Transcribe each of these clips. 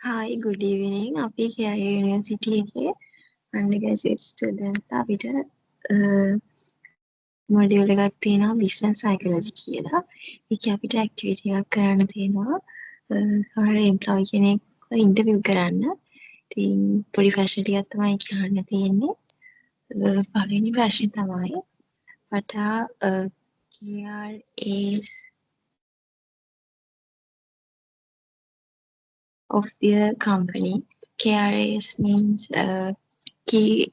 Hi, good evening. අපි KIA University එකේ undergraduate student අපිට මොඩියුල් එකක් තියෙනවා business psychology කියලා. ඒකේ අපිට activity එකක් කරන්න තියෙනවා. කවුරු employee කෙනෙක්ව interview කරන්න. ඉතින් පොඩි ප්‍රශ්න ටිකක් තමයි ඒකේ අහන්න තියෙන්නේ. පළවෙනි ප්‍රශ්නේ තමයි what are KRAs of their company? KRAs means key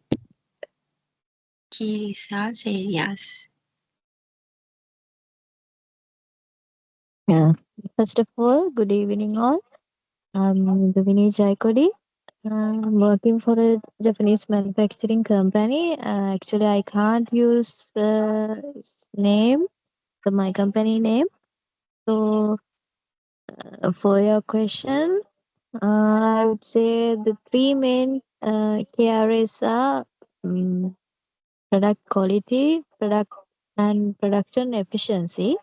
results areas. Yeah. First of all, good evening all. I'm Duvini Jaikodi. I'm working for a Japanese manufacturing company. Actually, I can't use name, my company name. So, for your question, I would say the three main KRAs are product quality, product and production efficiency.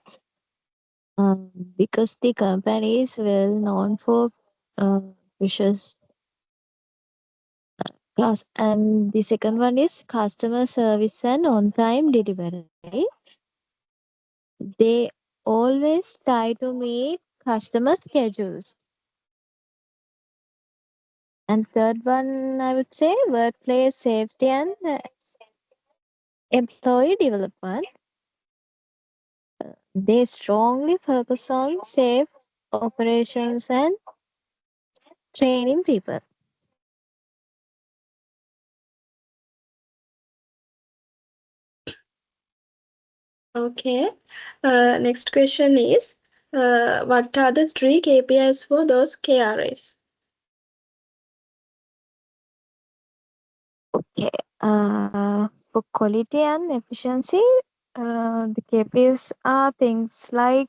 Because the company is well known for precious class, and the second one is customer service and on-time delivery. They always try to meet customer schedules. And third one, I would say workplace safety and employee development. They strongly focus on safe operations and training people. Okay. Next question is, what are the three KPIs for those KRAs? Okay. For quality and efficiency, the KPIs are things like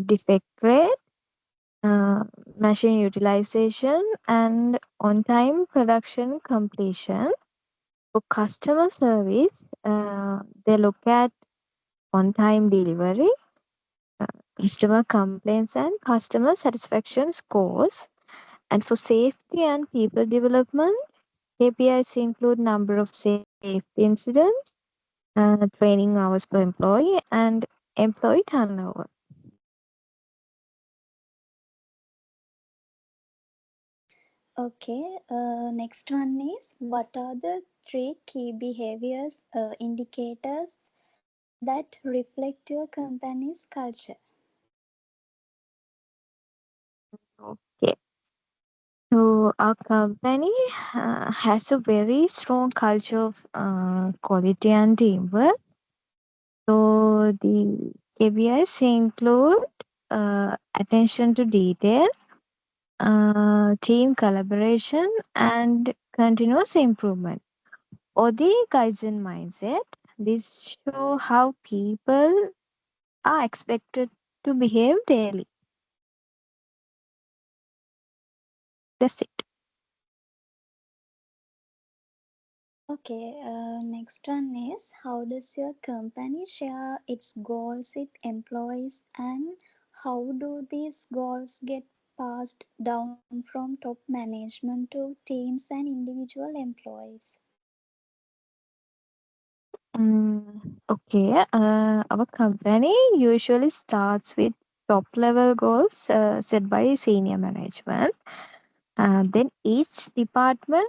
defect rate, machine utilization, and on-time production completion. For customer service, they look at on-time delivery, customer complaints, and customer satisfaction scores. And for safety and people development, KPIs include number of safety incidents, training hours per employee, and employee turnover. Okay, next one is what are the three key behaviors indicators that reflect your company's culture? Okay. So our company has a very strong culture of quality and teamwork. So the KPIs include attention to detail, team collaboration, and continuous improvement, or the Kaizen mindset. This show how people are expected to behave daily. That's it. Okay, next one is how does your company share its goals with employees and how do these goals get passed down from top management to teams and individual employees? Okay. Our company usually starts with top level goals set by senior management. Then each department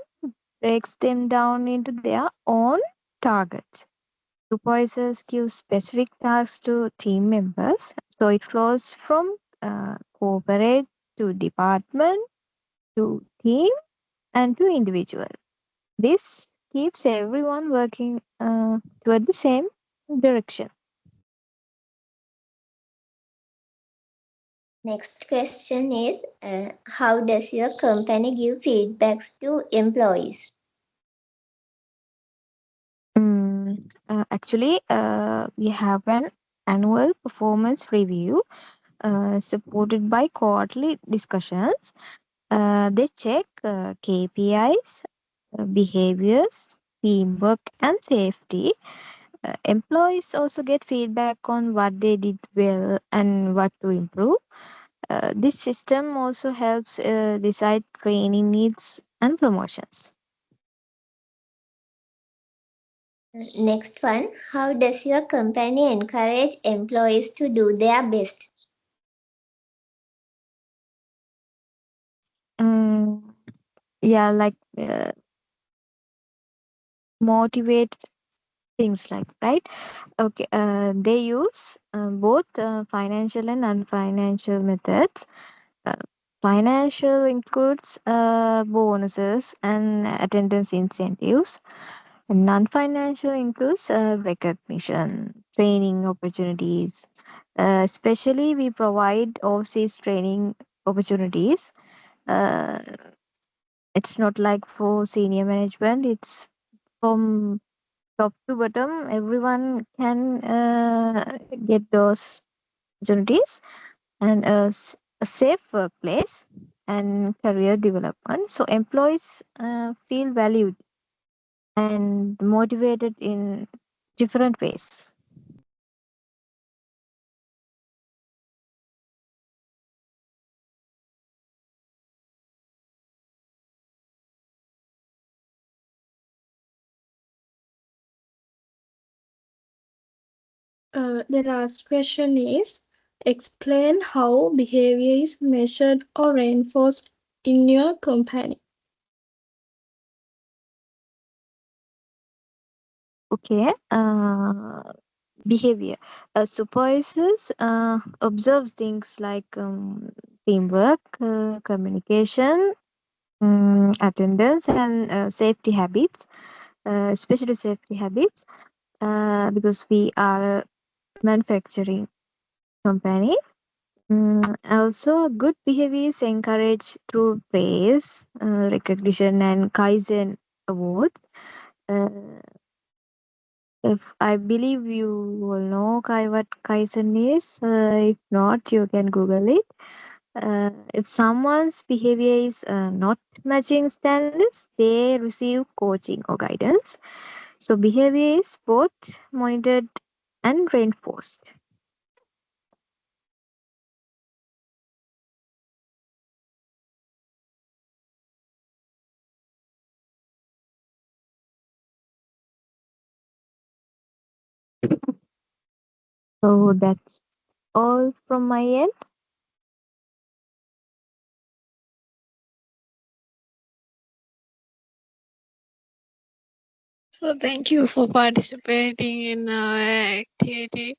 breaks them down into their own targets. Supervisors give specific tasks to team members. So it flows from corporate to department to team and to individual. This keeps everyone working toward the same direction. Next question is, how does your company give feedbacks to employees? Actually, we have an annual performance review supported by quarterly discussions. They check KPIs, behaviors, teamwork, and safety. Employees also get feedback on what they did well and what to improve. This system also helps decide training needs and promotions. Next one, how does your company encourage employees to do their best? Mm, yeah, like motivate things like, right? Okay, they use both financial and unfinancial methods. Uh, Financial includes bonuses and attendance incentives. Non-financial includes recognition, training opportunities. Especially, we provide overseas training opportunities. Uh, it's not like for senior management, it's from top to bottom, everyone can get those opportunities, and a safe workplace and career development. So employees feel valued and motivated in different ways. The last question is, explain how behavior is measured or reinforced in your company. Okay. Behavior. Supervisors observe things like teamwork, communication, attendance, and safety habits, especially safety habits, because we are a manufacturing company. Also, good behavior is encouraged through praise, recognition, and Kaizen awards. Uh, if I believe you will know what Kaizen is, if not, you can Google it. If someone's behavior is not matching standards, they receive coaching or guidance. So behavior is both monitored and reinforced. So that's all from my end. So thank you for participating in our activity.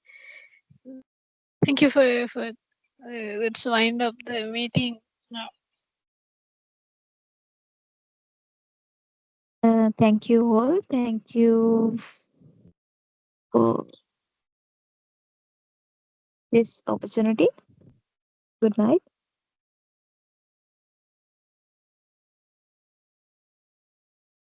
Thank you for your effort. Let's wind up the meeting now. Thank you all. Thank you for this opportunity. Good night.